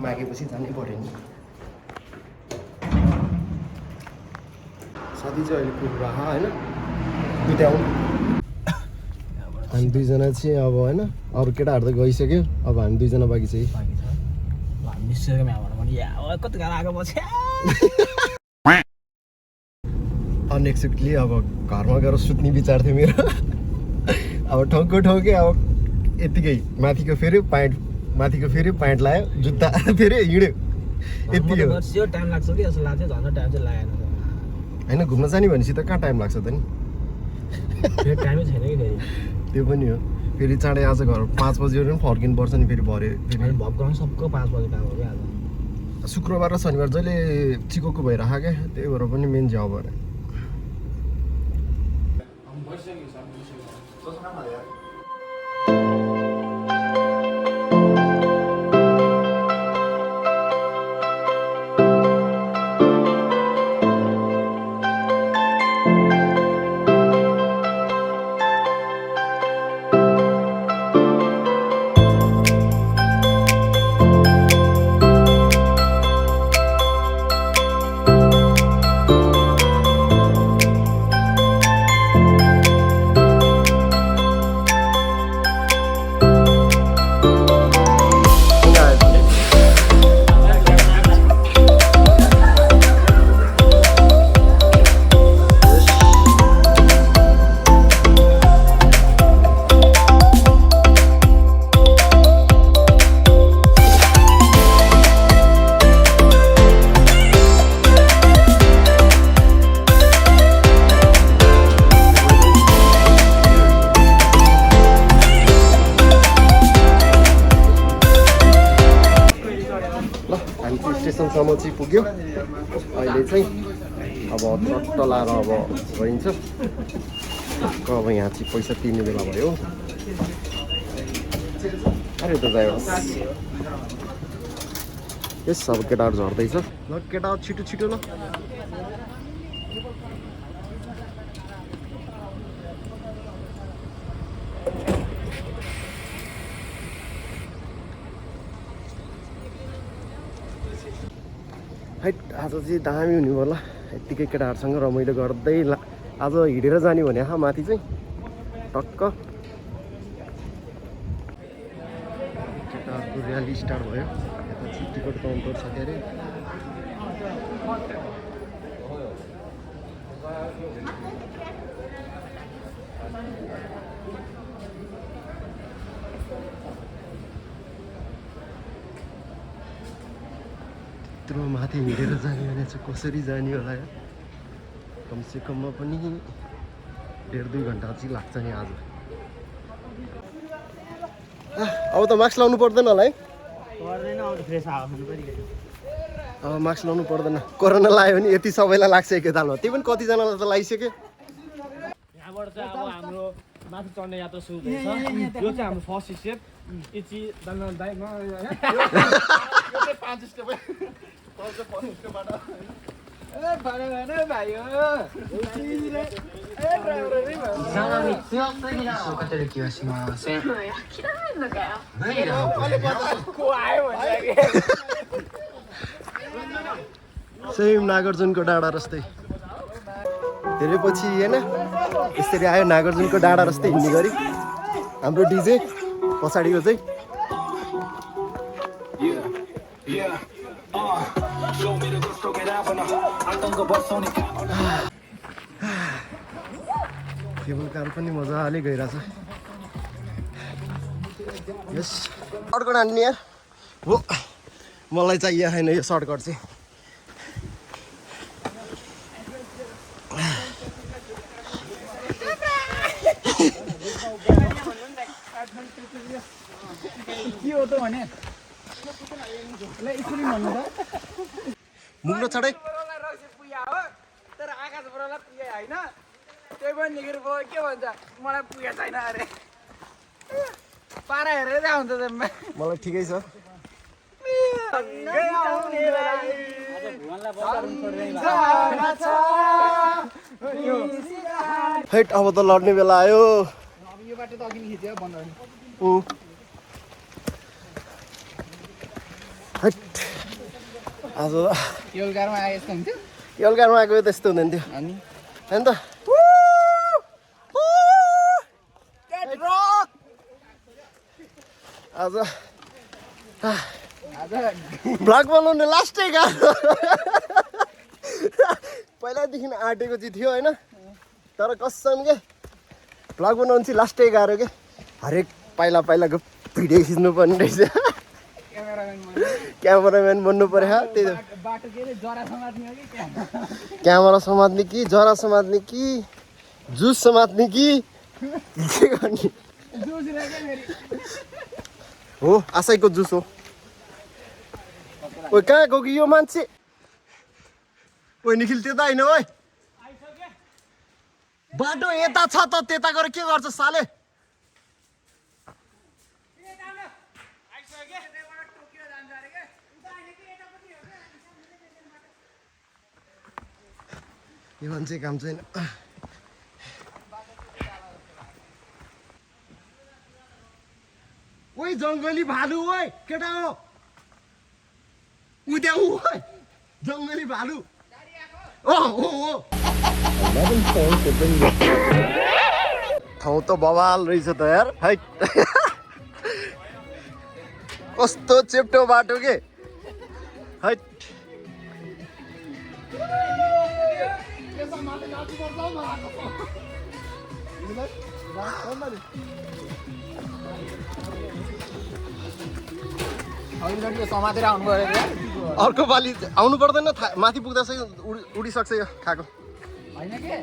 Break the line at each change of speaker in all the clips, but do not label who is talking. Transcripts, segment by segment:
मागेपछि जानै पर्यो नि साथी चाहिँ अहिले पुग्नु होइन बित्याउँ हामी दुईजना चाहिँ अब होइन अरू केटाहरू त गइसक्यो अब हामी दुईजना बाँकी चाहिँ अनएक्सपेक्टली अब घरमा गएर सुत्ने विचार थियो मेरो अब ठोकै अब यतिकै माथिको फेरि प्यान्ट लायो जुत्ता फेरि हिँड्यो यति हो
टाइम लाग्छ कि जस्तो लाग्छ झन् टाइम चाहिँ लागेन
होइन घुम्न जाने भनेपछि त कहाँ टाइम लाग्छ त नि
टाइमै छैन कि फेरि
त्यो पनि हो फेरि चाँडै आज घर 5 बजी पनि फर्किनुपर्छ नि फेरि भरे फेरि
भपग्राउन्ड सबको 5 बजे काम हो क्या आज
शुक्रबार र शनिबार जहिले चिकोको भइरहेको क्या त्यही भएर पनि मेन जब अरे स्टेसनसम्म चाहिँ पुग्यो अहिले चाहिँ अब ट्रक लाएर अब गइन्छ अब यहाँ चाहिँ पैसा तिर्ने बेला भयो अरे त जायो यस अब केटाहरू झर्दैछ ल केटाहरू छिटो छिटो ल आज चाहिँ दामी हुने होला यत्तिकै केटाहरूसँग रमाइलो गर्दै आज हिँडेर जाने भने माथि चाहिँ टक्क केटाहरूको र्याली स्टार्ट भयो यता चाहिँ टिकट काउन्टर छ के अरे त्यत्रो माथि हिँडेर जाने भने चाहिँ कसरी जाने होला यार कमसेकममा पनि 1.5-2 घन्टा चाहिँ लाग्छ नि आज अब त मास्क लाउनु पर्दैन होला है अब मास्क लाउनु पर्दैन कोरोना लाग्यो भने यति सबैलाई लाग्छ एकैतालमा त्यही पनि कतिजनालाई त लगाइसक्यो
यहाँबाट चाहिँ अब हाम्रो माथि चढ्ने यात्रा सुरु हुँदैछ यो चाहिँ हाम्रो फर्स्ट स्टेप इची दाइमा यो चाहिँ 5 स्टेप
सेम नागार्जुनको डाँडा जस्तै धेरै पछि होइन यसरी आयो नागार्जुनको डाँडा जस्तै हिँड्ने गरी हाम्रो डिजे पछाडिको चाहिँ केबल कार पनि मजाले गइरहेछ यस सर्टकट हान्ने यार हो मलाई चाहिएको छैन यो सर्टकट चाहिँ
के हो त भने
मुग्न चढै
तर आकाश बरालाई पुगे होइन त्यही पनि निगेर भयो के भन्छ मलाई पुगे छैन अरे पारा हेरेर आउँछ त
मलाई ठिकै छ हैट अब त लड्ने बेला आयो
यो बाटो त अघि खिच्यो बन्द
आज
योलगारमा आए यस्तो हुन्थ्यो
योलगारमा आएको त्यस्तो हुँदैन थियो
अनि
होइन त आज भ्लग बनाउनु लास्टै गाह्रो पहिलादेखि आँटेको चाहिँ थियो होइन तर कसम के भ्लग बनाउनु चाहिँ लास्टै गाह्रो के हरेक पहिलाको भिडियो खिच्नु पर्ने रहेछ क्यामेराम्यान बन्नु पर्यो त्यही
बाटो के अरे जरा समात्ने हो कि
क्यामेरा समात्ने कि जरा समात्ने कि जुस समात्ने कि के गर्ने हो आशैको जुस हो ओ कहाँ गयो कि यो मान्छे ओ निखिल त्यता होइन ओइ बाटो यता छ त त्यता गएर के गर्छ साले यो मान्छे काम छैन ओइ जङ्गली भालु ओइ केटा हो उद्या ओइ जङ्गली भालु ठाउँ त बवाल रहेछ त यार है कस्तो चेप्टो बाटो के है
समातेर आउनु पऱ्यो
अर्को पालि आउनु पर्दैन माथि पुग्दा चाहिँ उडिसक्छ यो खाएको
होइन के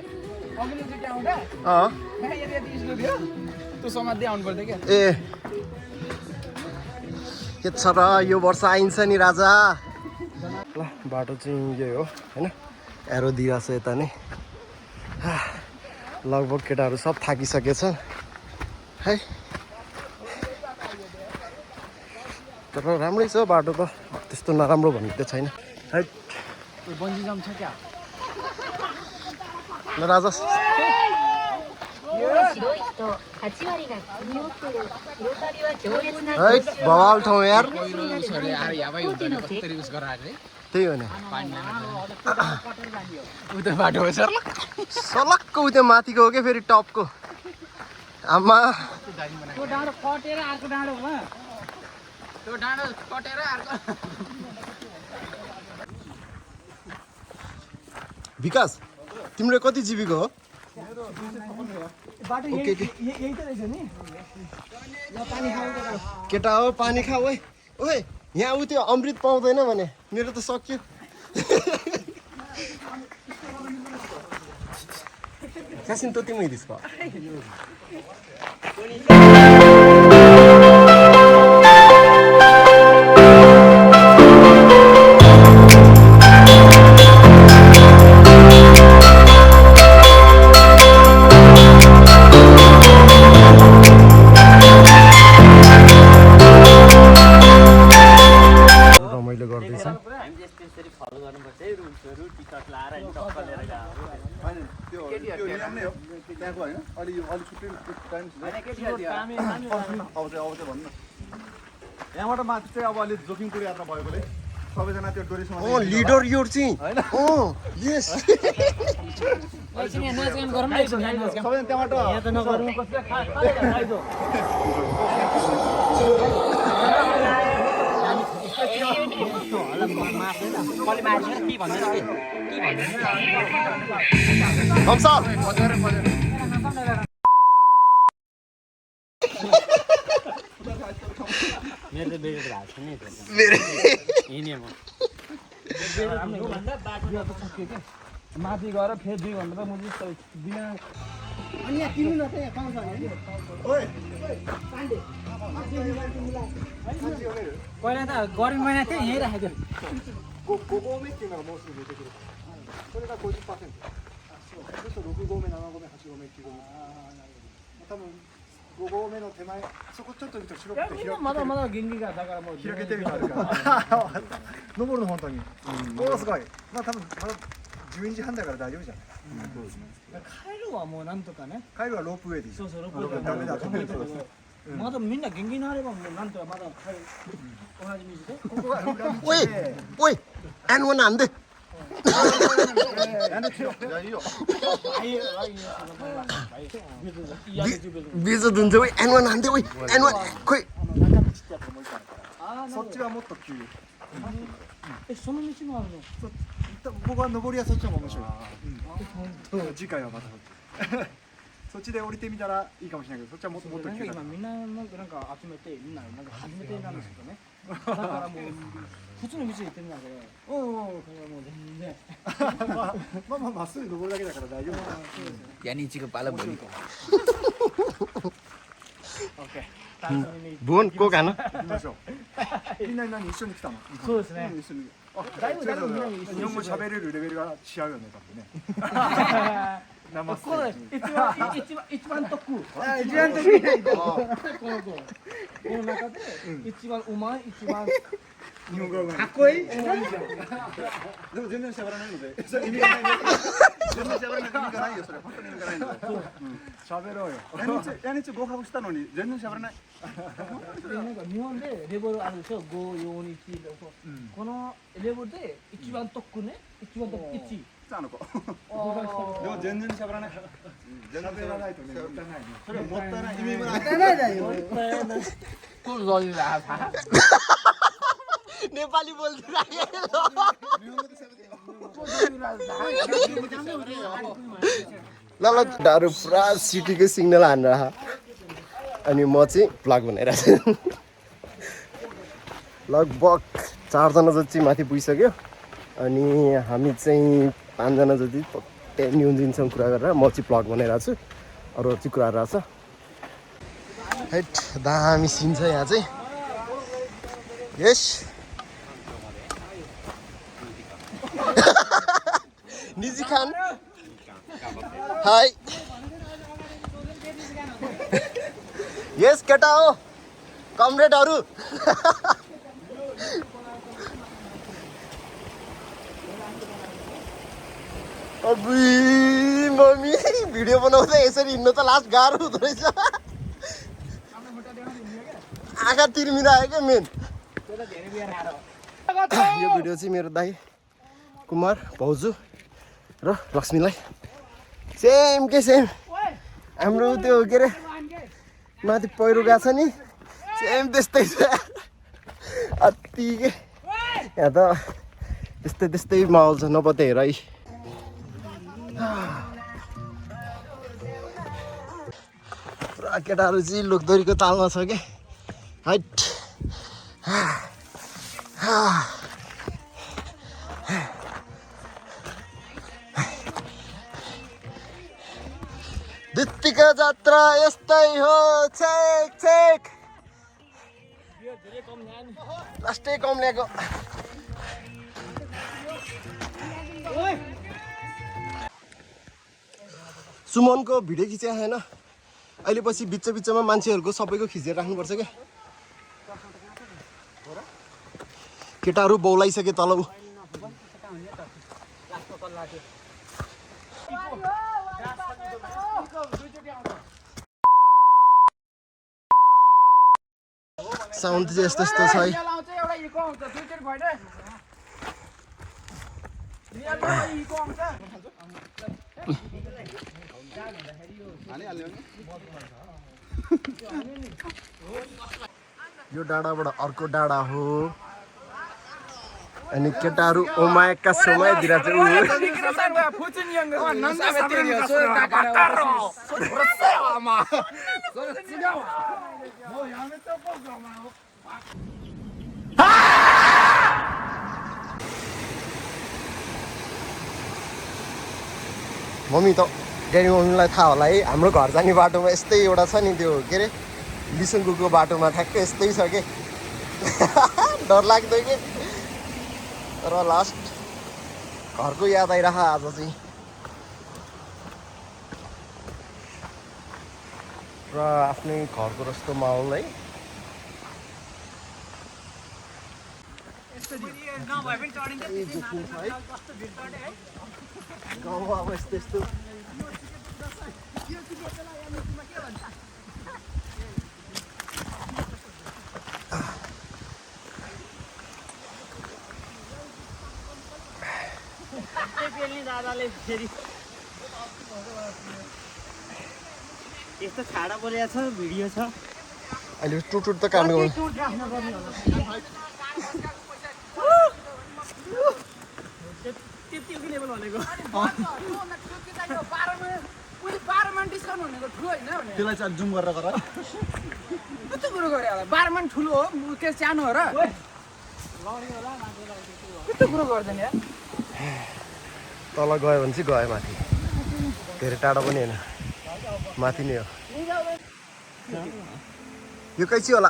अघिल्लो चोटि आउँदा यति स्लो थियो त्यो समात्दै आउनु पर्थ्यो क्या
ए के छ र यो वर्ष आइन्छ नि राजा ल बाटो चाहिँ यही हो होइन एरो दिइरहेछ यता नै लगभग केटाहरू सब थाकिसकेछन् है तर राम्रै छ बाटो त त्यस्तो नराम्रो भन्ने त छैन है
बन्जी जम्प छ क्या
ल राजा है बवाल ठाउँ यार त्यही हो नि
बाटो हो सर
सलक्क उ त्यो माथिको हो क्या फेरि टपको आमा
त्यो डाँडो कटेर अर्को डाँडोमा त्यो डाँडो कटेर अर्को
विकास तिम्रो कति जीबीको हो
बाटो
ओके
यही त रहेछ नि
केटा हो पानी खा ओए ओए यहाँ उ त्यो अमृत पाउँदैन भने मेरो त सक्यो सासिन त तिमी दिसको
यहाँबाट माथि चाहिँ अब अलिक जोखिमको यात्रा भएकोले सबैजना त्यो डोरीसँग
लिडर यो चाहिँ यस
सबैजना त्यहाँबाट
माथि गएर फेरि 2 घन्टा त म बिना
अनि यहाँ किन्नु न त यहाँ पाउँछ नि ओए
पहिला त गर्मी महिना थियो यहीँ राखेको
गोगो में किन मोस्ट भेटे कुरो कोही त कोही पासेन त्यसो रोगो में नामा में हासिगो में किगो多分गोगो मेंの手前そこちょっと見ると白くて広く
まだまだ元気がだからもう
開けてみたら登るの本当におおすごいまあ多分まだ12時半だから大丈夫じゃない
帰るはもうなんとかね
帰るはロープウェイでいい
そうそうロープウェイ
ダメだと思う
まだみんな元気になればもうなんとかまだ同じ水で。
ここが裏道
오이
で
오이 N1 안돼 비자 든데 오이 N1 안돼 오이 N1 거의
中道ってやつがもう一個あるから
ああ、
そっちはもっと急
その道もあるの。
僕は上りはそっちの方が面白い次回はまたそっちで降りてみたらいいかもしれないけどそっちはもっと
なんか
急だ
今みんななんか集めてみんななんか初めてなんですけどね。だからもう普通の道で行ってるんだけど、
うんうん
これはもう全然。
まあまっすぐ登るだけだから大丈夫だ
Yani 지금 빨라 보니까. 오케이.
부원 꼭 가나?
行きましょうみんな何一緒に来たの
そうですね。
一緒にあ
だいぶみんなに一緒に
日本語喋れるレベルが違うよね多分ね生
これ一番得。
一番得意
この中で一番うまい一番
日本語がうまい
かっこいい。
でも全然喋らないのでそれ意味がないんだけど全然喋らない意味がないよそれ本当に意味がないので喋ろうよ来日合格したのに全然喋らない
なんか日本でレベルあるでしょ。5、4、1このレベルで一番得ね。一番得1。
あの子でも全然喋らない喋らないとねもったいないねそれはもったいない意味もないもったいないだよ
Nepali बोल्दै ल ल डारू पुरा सिटीको सिग्नल हानेर अनि म चाहिँ भ्लग बनाइरहेको छु लगभग 4 जना जति माथि पुगिसक्यो अनि हामी चाहिँ 5 जना जति न्युजिनसँग कुरा गरेर म चाहिँ भ्लग बनाइरहेको छु अरूहरू चाहिँ कुरा गरिरहेको छ हैट दामी सिन छ यहाँ चाहिँ यस निजी खान हाई यस केटा हो कमरेडहरू अबुई मम्मी भिडियो बनाउँदा यसरी हिँड्नु त लास्ट गाह्रो हुँदो रहेछ आँखा तिर्मिरहेको क्या मेन यो भिडियो चाहिँ मेरो दाइ कुमार भाउजू र लक्ष्मीलाई सेम के सेम हाम्रो त्यो के अरे माथि पहिरो गएको छ नि सेम त्यस्तै छ अति के यहाँ त त्यस्तै त्यस्तै माहौल छ नपत्ते हेर है पुरा केटाहरू चाहिँ लोकदोरीको तालमा छ कि हाइट दित्तिका जात्रा यस्तै हो छेक छेक लास्टै कम ल्याएको सुमनको भिडियो खिचेको छैन अहिले पछि बिच बिचमा मान्छेहरूको सबैको खिचेर राख्नुपर्छ क्या केटाहरू बौलाइसके तल साउन्ड चाहिँ यस्तो यस्तो छ है यो डाँडाबाट अर्को डाँडा हो अनि केटाहरू ओमाएका समयतिर मम्मी त ड्याडी मम्मीलाई थाहा होला है हाम्रो घर जाने बाटोमा यस्तै एउटा छ नि त्यो के अरे बिसुङको बाटोमा ठ्याक्कै यस्तै छ के डर लाग्दै के तर लास्ट घरको याद आइरह आज चाहिँ र आफ्नै घरको जस्तो माहौल है गाउँमा अब यस्तो यस्तो
यसले फेरि यस्तो छाडा बोलेको छ भिडियो छ
अहिले टुट त काम गर्नु
टुट राख्नुपर्ने होला त्यति लेभल भनेको 12 मान डिस्काउन्ट भनेको ठुलो होइन भने
त्यसलाई चाहिँ जुम गरेर गर
कस्तो कुरो गरे होला 12 मान ठुलो हो के सानो हो र कस्तो कुरो गर्दैन यार
तल गयो भने चाहिँ गयो माथि धेरै टाढा पनि होइन माथि नै हो यो कैची होला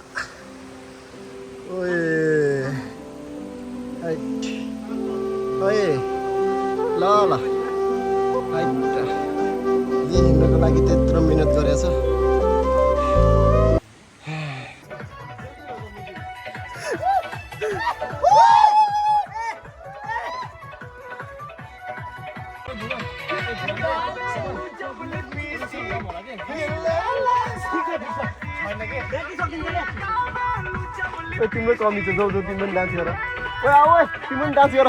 ओए हाइट ओए ल ल हाइट यी हिँड्नको लागि त्यत्रो मिहिनेत गरेछ तिम्रो कमी छ जाऊ तिम्रो पनि डान्स गर ओ आऊ तिम्रो पनि डान्स गर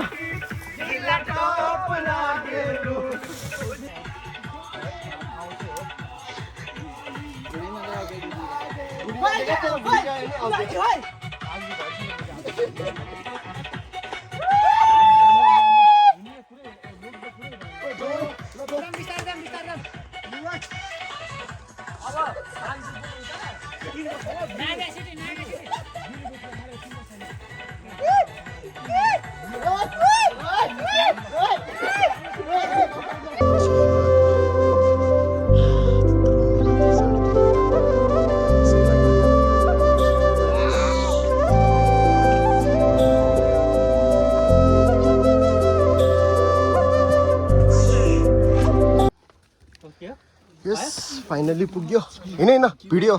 यस फाइनली पुग्यो हिँड भिडियो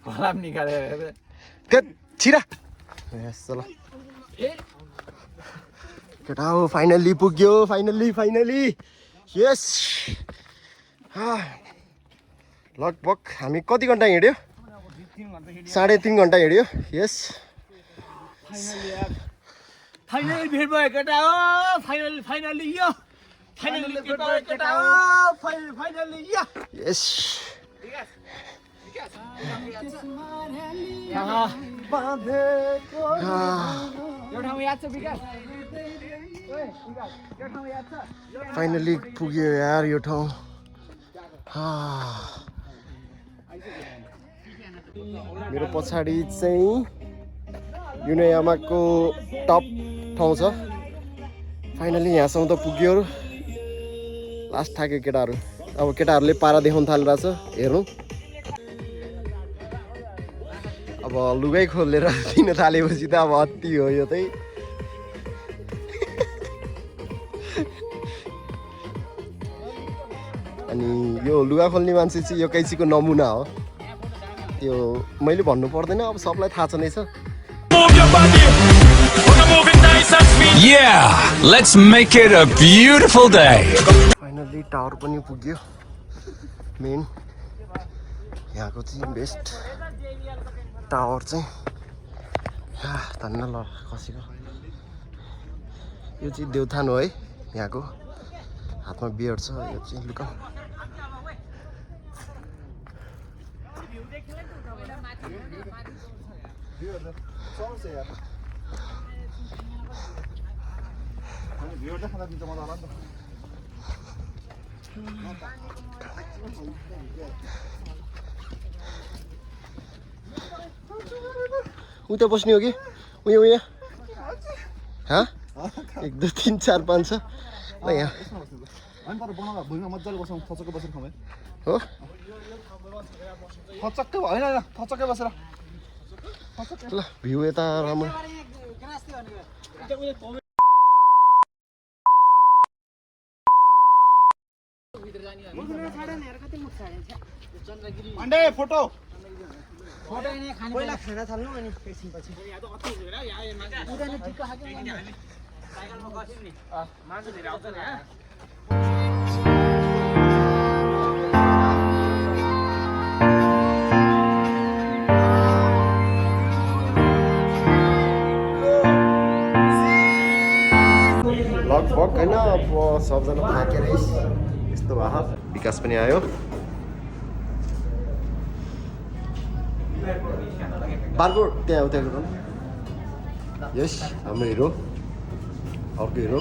कलाम निकालेर
त्यत छिरा यस ल केटा हो फाइनली पुग्यो फाइनली यस लगभग हामी कति घन्टा हिँड्यो 3.5 घन्टा हिँड्यो यस
फाइनली भेट भयो केटा हो फाइनली यो फाइनली भेट भयो केटा हो फाइनली यो
यस
यो ठाउँ याद छ विकास
फाइनली पुग्यो यार यो ठाउँ मेरो पछाडि चाहिँ युनायामाको टप ठाउँ छ फाइनली यहाँसम्म त पुग्यो लास्ट थाक्यो केटाहरू अब केटाहरूले पारा देखाउन थालिरहेछ हेर्नु अब लुगाइ खोलेर दिन थालेपछि त अब अति हो यो चाहिँ अनि यो लुगा खोल्ने मान्छे चाहिँ यो कैसीको नमुना हो त्यो मैले भन्नु पर्दैन अब सबलाई थाहा छ नै छ
Yeah, let's make it a beautiful day.
Finally tower पनि पुग्यो मेन यहाँको चाहिँ बेस्ट टावर चाहिँ धन्न ल खसीको यो चाहिँ देउथान हो है यहाँको हातमा बियर्ड छ यो चाहिँ लुका उता बस्ने हो कि उयो हाँ 1 2 3 4 5 छ ल यहाँ हो ल भ्यू यता राम्रो
फोटो
पहिला खाना थाल्नु अनि एकछिनपछि मान्छे धेरै आउँछ नि
लगभग होइन अब सबजना थाकेर यस्तो भयो विकास पनि आयो बारको त्यहाँ उता गरौँ यस हाम्रो हिरो अर्को हिरो